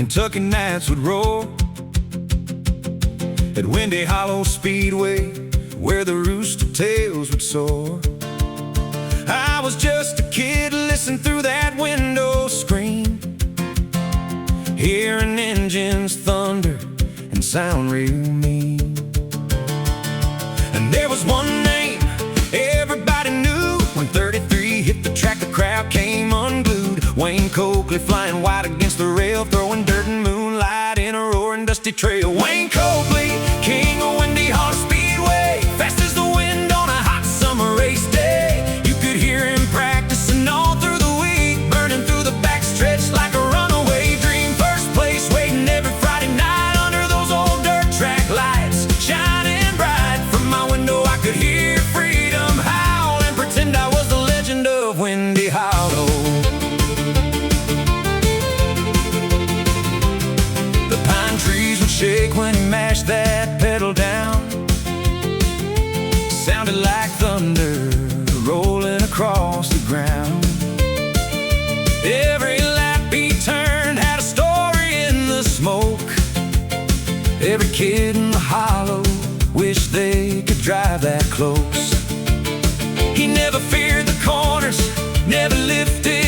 Kentucky Knights would roar at Windy Hollow Speedway, where the rooster tails would soar. I was just a kid listening through that window screen, hearing engines thunder and sound real mean. And there was one name everybody knew. When 33 hit the track, the crowd came unglued. Wayne Coakley flying wide against the rail, throwing dirt and moonlight in a roaring dusty trail. Wayne Coakley, king of Windy Hollow Speedway, fast as the wind on a hot summer race day. You could hear him practicing all through the week, burning through the backstretch like a runaway dream. First place waiting every Friday night under those old dirt track lights, shining bright. From my window I could hear freedom howl and pretend I was the legend of Windy Hollow. The pine trees would shake when he mashed that pedal down. Sounded like thunder rolling across the ground. Every lap he turned had a story in the smoke. Every kid in the hollow wished they could drive that close. He never feared the corners, never lifted